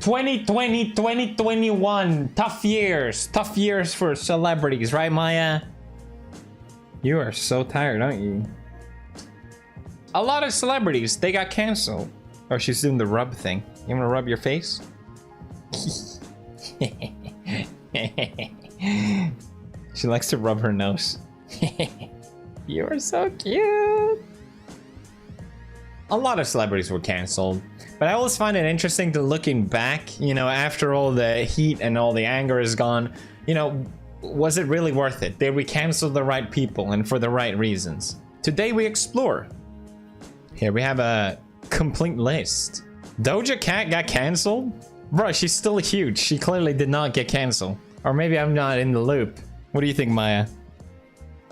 2020, 2021. Tough years. Tough years for celebrities, right, Maya? You are so tired, aren't you? A lot of celebrities, they got canceled. Or she's doing the rub thing. You wanna rub your face? She likes to rub her nose. You are so cute. A lot of celebrities were canceled, but I always find it interesting to looking back, you know, after all the heat and all the anger is gone, you know, was it really worth it? Did we cancel the right people and for the right reasons? Today we explore. Here we have a complete list. Doja Cat got canceled? Bro, she's still huge. She clearly did not get canceled. Or maybe I'm not in the loop. What do you think, Maya?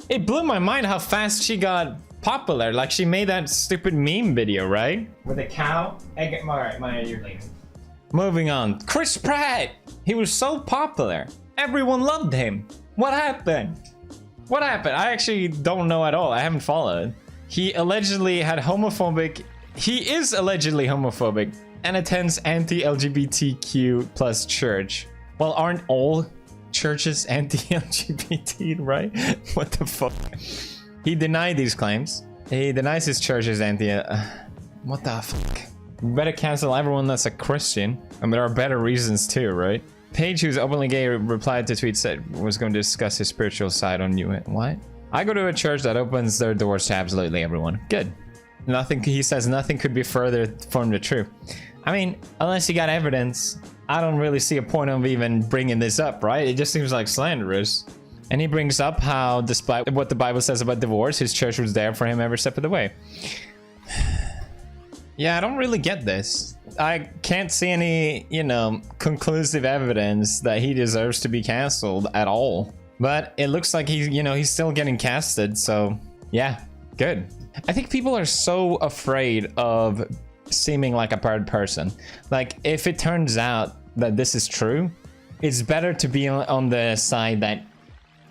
It blew my mind how fast she got popular. Like, she made that stupid meme video, right? With a cow. Alright, Maya, you're leaving. Moving on. Chris Pratt! He was so popular. Everyone loved him. What happened? What happened? I actually don't know at all. I haven't followed. He allegedly had homophobic... He is allegedly homophobic and attends anti-LGBTQ plus church. Well, aren't all churches anti-LGBT, right? What the fuck? He denied these claims. He denies his church is anti... what the fuck? We better cancel everyone that's a Christian. I mean, there are better reasons too, right? Paige, who's openly gay, replied to tweet said was going to discuss his spiritual side on you. What? I go to a church that opens their doors to absolutely everyone. Good. Nothing, he says nothing could be further from the truth. I mean, unless you got evidence, I don't really see a point of even bringing this up, right? It just seems like slanderous. And he brings up how, despite what the Bible says about divorce, his church was there for him every step of the way. Yeah, I don't really get this. I can't see any, you know, conclusive evidence that he deserves to be canceled at all. But it looks like he's, you know, he's still getting casted, so yeah, good. I think people are so afraid of seeming like a bad person. Like, if it turns out that this is true, it's better to be on the side that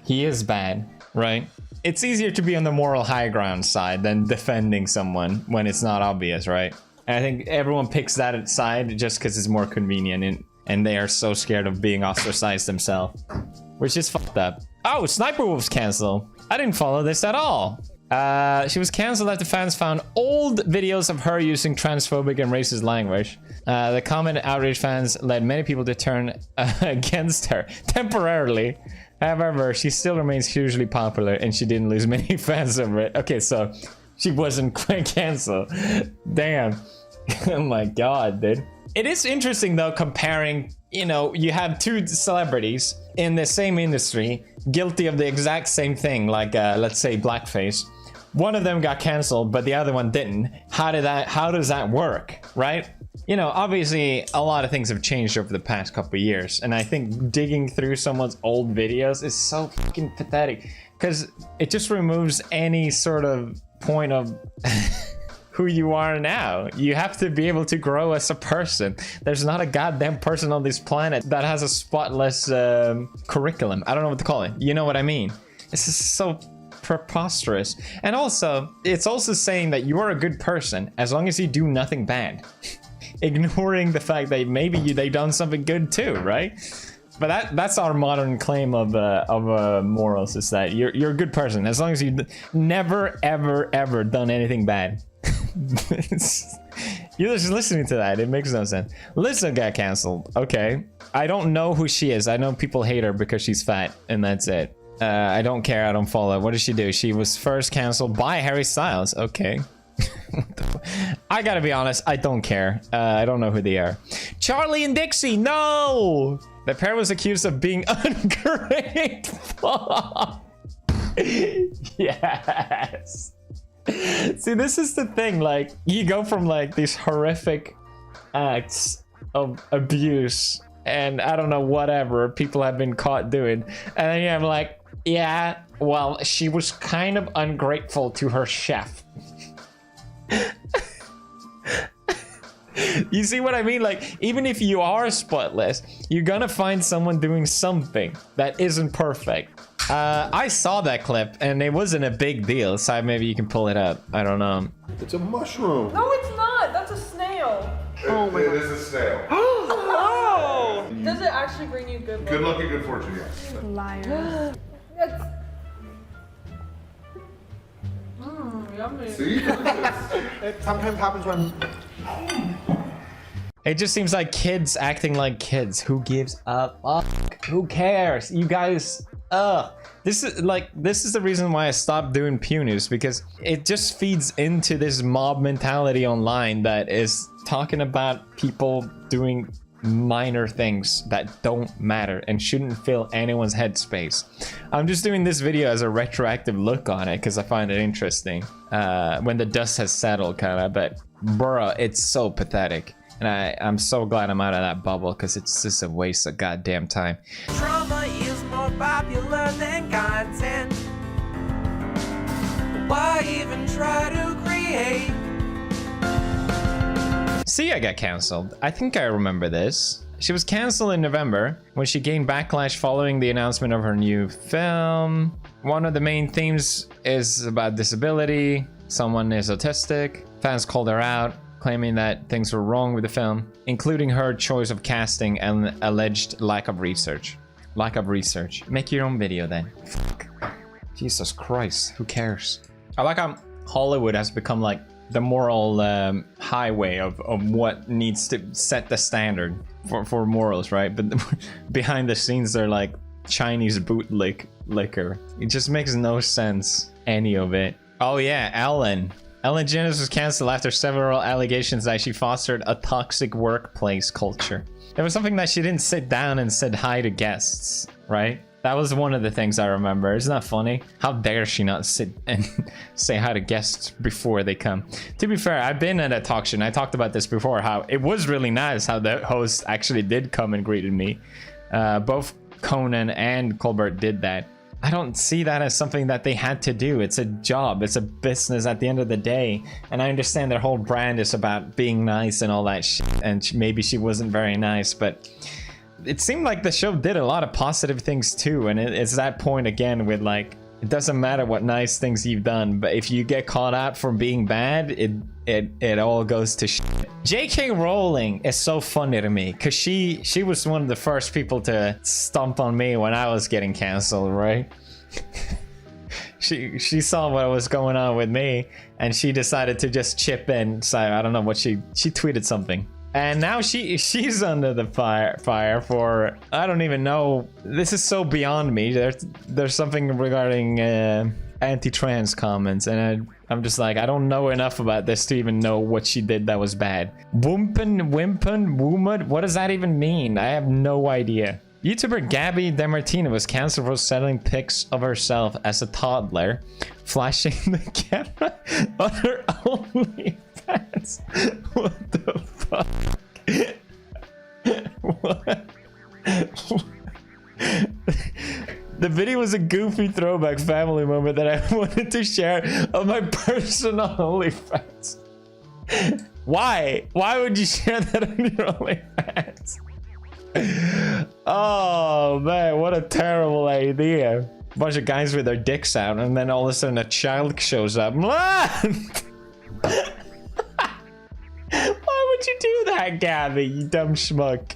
he is bad, right? It's easier to be on the moral high ground side than defending someone when it's not obvious, right? And I think everyone picks that side just because it's more convenient, and they are so scared of being ostracized themselves, which is fucked up. Oh, Sniper Wolf's canceled. I didn't follow this at all. She was cancelled after fans found old videos of her using transphobic and racist language. The comment outrage fans led many people to turn against her temporarily. However, she still remains hugely popular and she didn't lose many fans over it. Okay, so she wasn't cancelled. Damn. Oh my god, dude. It is interesting though, comparing, you know, you have two celebrities in the same industry guilty of the exact same thing, like let's say blackface. One of them got canceled, but the other one didn't. How does that work, right? You know, obviously a lot of things have changed over the past couple of years, and I think digging through someone's old videos is so fucking pathetic because it just removes any sort of point of who you are now. You have to be able to grow as a person. There's not a goddamn person on this planet that has a spotless curriculum. I don't know what to call it. You know what I mean? This is so preposterous. And also, it's also saying that you are a good person as long as you do nothing bad. Ignoring the fact that maybe they've done something good too, right? But that's our modern claim of morals, is that you're a good person as long as you never ever done anything bad. You're just listening to that, it makes no sense. Lisa got canceled. Okay, I don't know who she is. I know people hate her because she's fat, and that's it. I don't care. I don't follow. What did she do? She was first canceled by Harry Styles. Okay. I gotta be honest, I don't care. I don't know who they are. Charlie and Dixie, no! The pair was accused of being ungrateful. Yes. See, this is the thing, like, you go from like these horrific acts of abuse and I don't know, whatever people have been caught doing, and then you have like, yeah, well, she was kind of ungrateful to her chef. You see what I mean? Like, even if you are spotless, you're gonna find someone doing something that isn't perfect. I saw that clip and it wasn't a big deal, so maybe you can pull it up. I don't know. It's a mushroom. No, it's not. That's a snail. Oh my god. It is a snail. actually bring you good luck. Good luck and good fortune, yes. Liar. Yummy. See? It sometimes happens when... It just seems like kids acting like kids. Who gives a fuck? Who cares? You guys, this is the reason why I stopped doing Pew News, because it just feeds into this mob mentality online that is talking about people doing minor things that don't matter and shouldn't fill anyone's headspace. I'm just doing this video as a retroactive look on it because I find it interesting when the dust has settled, kind of. But bruh, it's so pathetic. And I'm so glad I'm out of that bubble, because it's just a waste of goddamn time. Drama is more popular than content. Why even try to create? Sia got cancelled. I think I remember this. She was cancelled in November when she gained backlash following the announcement of her new film. One of the main themes is about disability. Someone is autistic. Fans called her out, claiming that things were wrong with the film, including her choice of casting and alleged lack of research. Lack of research. Make your own video then. Fuck. Jesus Christ, who cares? I like how Hollywood has become like the moral highway of what needs to set the standard for morals, right? But behind the scenes, they're like Chinese bootleg liquor. It just makes no sense, any of it. Oh yeah, Ellen DeGeneres was cancelled after several allegations that she fostered a toxic workplace culture. There was something that she didn't sit down and said hi to guests, right? That was one of the things I remember. Isn't that funny? How dare she not sit and say hi to guests before they come? To be fair, I've been at a talk show and I talked about this before, how it was really nice how the host actually did come and greeted me. Both Conan and Colbert did that. I don't see that as something that they had to do. It's a job. It's a business at the end of the day. And I understand their whole brand is about being nice and all that shit. And maybe she wasn't very nice, but it seemed like the show did a lot of positive things too. And it's that point again with like, it doesn't matter what nice things you've done, but if you get caught out for being bad, it all goes to shit. J.K. Rowling is so funny to me because she was one of the first people to stomp on me when I was getting canceled, right? she saw what was going on with me and she decided to just chip in. So I don't know what she tweeted something. And now she's under the fire for, I don't even know. This is so beyond me. There's something regarding anti-trans comments, and I'm just like, I don't know enough about this to even know what she did that was bad. Wimpen, woomud, what does that even mean? I have no idea. YouTuber Gabby DeMartino was cancelled for selling pics of herself as a toddler, flashing the camera on her OnlyFans. What the fuck? What? The video was a goofy throwback family moment that I wanted to share on my personal OnlyFans. Why? Why would you share that on your OnlyFans? Oh man, what a terrible idea. A bunch of guys with their dicks out and then all of a sudden a child shows up. Why would you do that, Gabby, you dumb schmuck?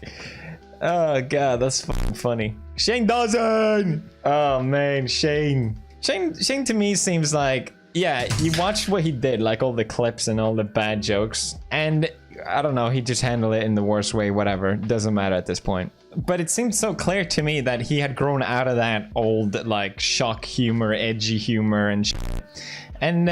Oh god, that's fucking funny. Shane Dawson! Oh man, Shane to me seems like, yeah, you watched what he did, like all the clips and all the bad jokes, and I don't know, he just handled it in the worst way, whatever, doesn't matter at this point. But it seemed so clear to me that he had grown out of that old like shock humor, edgy humor and shit. And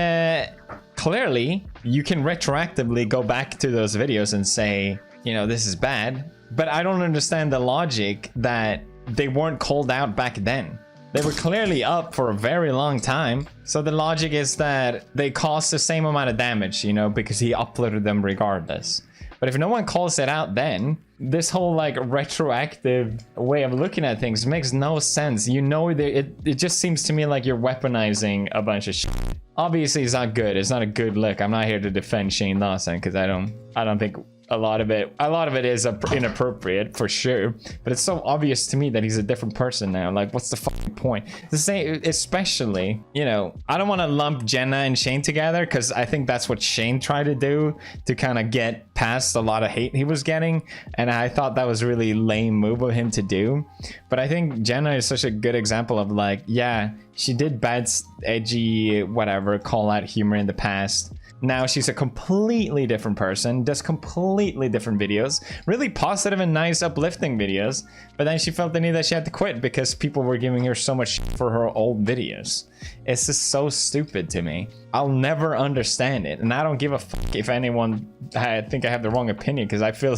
clearly you can retroactively go back to those videos and say, you know, this is bad, but I don't understand the logic that they weren't called out back then. They were clearly up for a very long time. So the logic is that they caused the same amount of damage, you know, because he uploaded them regardless. But if no one calls it out then, this whole like retroactive way of looking at things makes no sense. You know, it just seems to me like you're weaponizing a bunch of shit. Obviously it's not good. It's not a good look. I'm not here to defend Shane Dawson because I don't think a lot of it is inappropriate for sure, but it's so obvious to me that he's a different person now. Like, what's the fucking point? The same, especially, you know, I don't want to lump Jenna and Shane together because I think that's what Shane tried to do to kind of get past a lot of hate he was getting, and I thought that was a really lame move of him to do. But I think Jenna is such a good example of, like, yeah, she did bad, edgy, whatever, call out humor in the past. Now she's a completely different person, does completely different videos, really positive and nice, uplifting videos, but then she felt the need that she had to quit because people were giving her so much shit for her old videos. It's just so stupid to me. I'll never understand it, and I don't give a fuck if anyone I think I have the wrong opinion, because I feel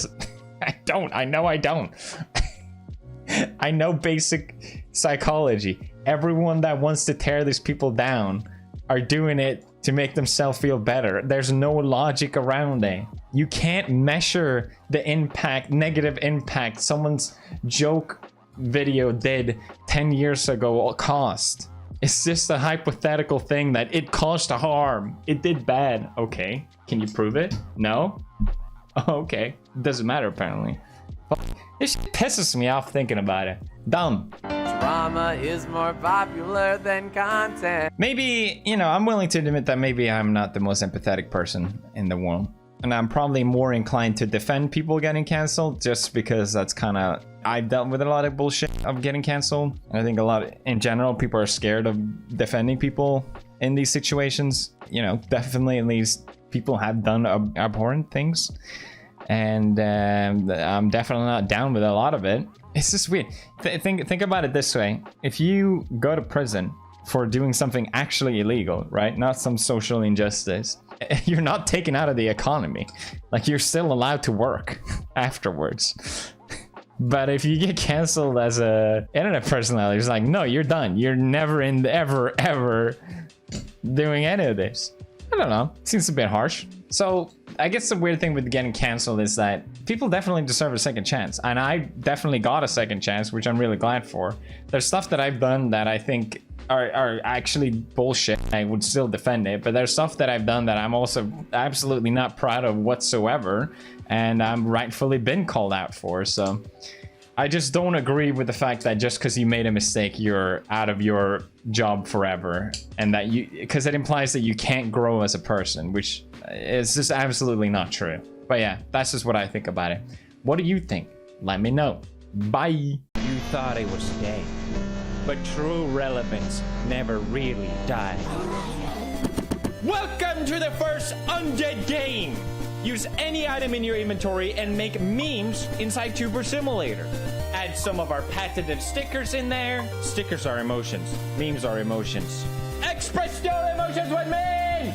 I know I don't. I know basic psychology. Everyone that wants to tear these people down are doing it to make themselves feel better. There's no logic around it. You can't measure the impact, negative impact someone's joke video did 10 years ago cost. It's just a hypothetical thing that it caused harm. It did bad. Okay, can you prove it? No? Okay, doesn't matter apparently. This shit pisses me off thinking about it. Dumb. Drama is more popular than content. Maybe, you know, I'm willing to admit that maybe I'm not the most empathetic person in the world. And I'm probably more inclined to defend people getting canceled just because that's kind of... I've dealt with a lot of bullshit of getting canceled. And I think a lot, in general, people are scared of defending people in these situations. You know, definitely at least people have done abhorrent things. And I'm definitely not down with a lot of it. It's just weird. Think about it this way. If you go to prison for doing something actually illegal, right? Not some social injustice. You're not taken out of the economy. Like, you're still allowed to work afterwards. But if you get canceled as a internet personality, it's like, no, you're done. You're never ever doing any of this. I don't know. Seems a bit harsh. So I guess the weird thing with getting canceled is that people definitely deserve a second chance. And I definitely got a second chance, which I'm really glad for. There's stuff that I've done that I think are actually bullshit. I would still defend it. But there's stuff that I've done that I'm also absolutely not proud of whatsoever. And I'm rightfully been called out for. So I just don't agree with the fact that just because you made a mistake, you're out of your job forever. And that because it implies that you can't grow as a person, which is just absolutely not true. But yeah, that's just what I think about it. What do you think? Let me know. Bye. You thought it was dead, but true relevance never really died. Welcome to the first Undead game! Use any item in your inventory and make memes inside Tuber Simulator. Add some of our patented stickers in there. Stickers are emotions. Memes are emotions. Express your emotions with me!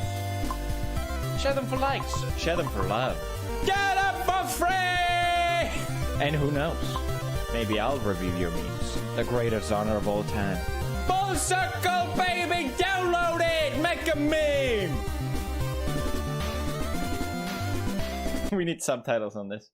Share them for likes. Share them for love. Get up for free! And who knows? Maybe I'll review your memes. The greatest honor of all time. Full circle, baby! Download it! Make a meme! We need subtitles on this.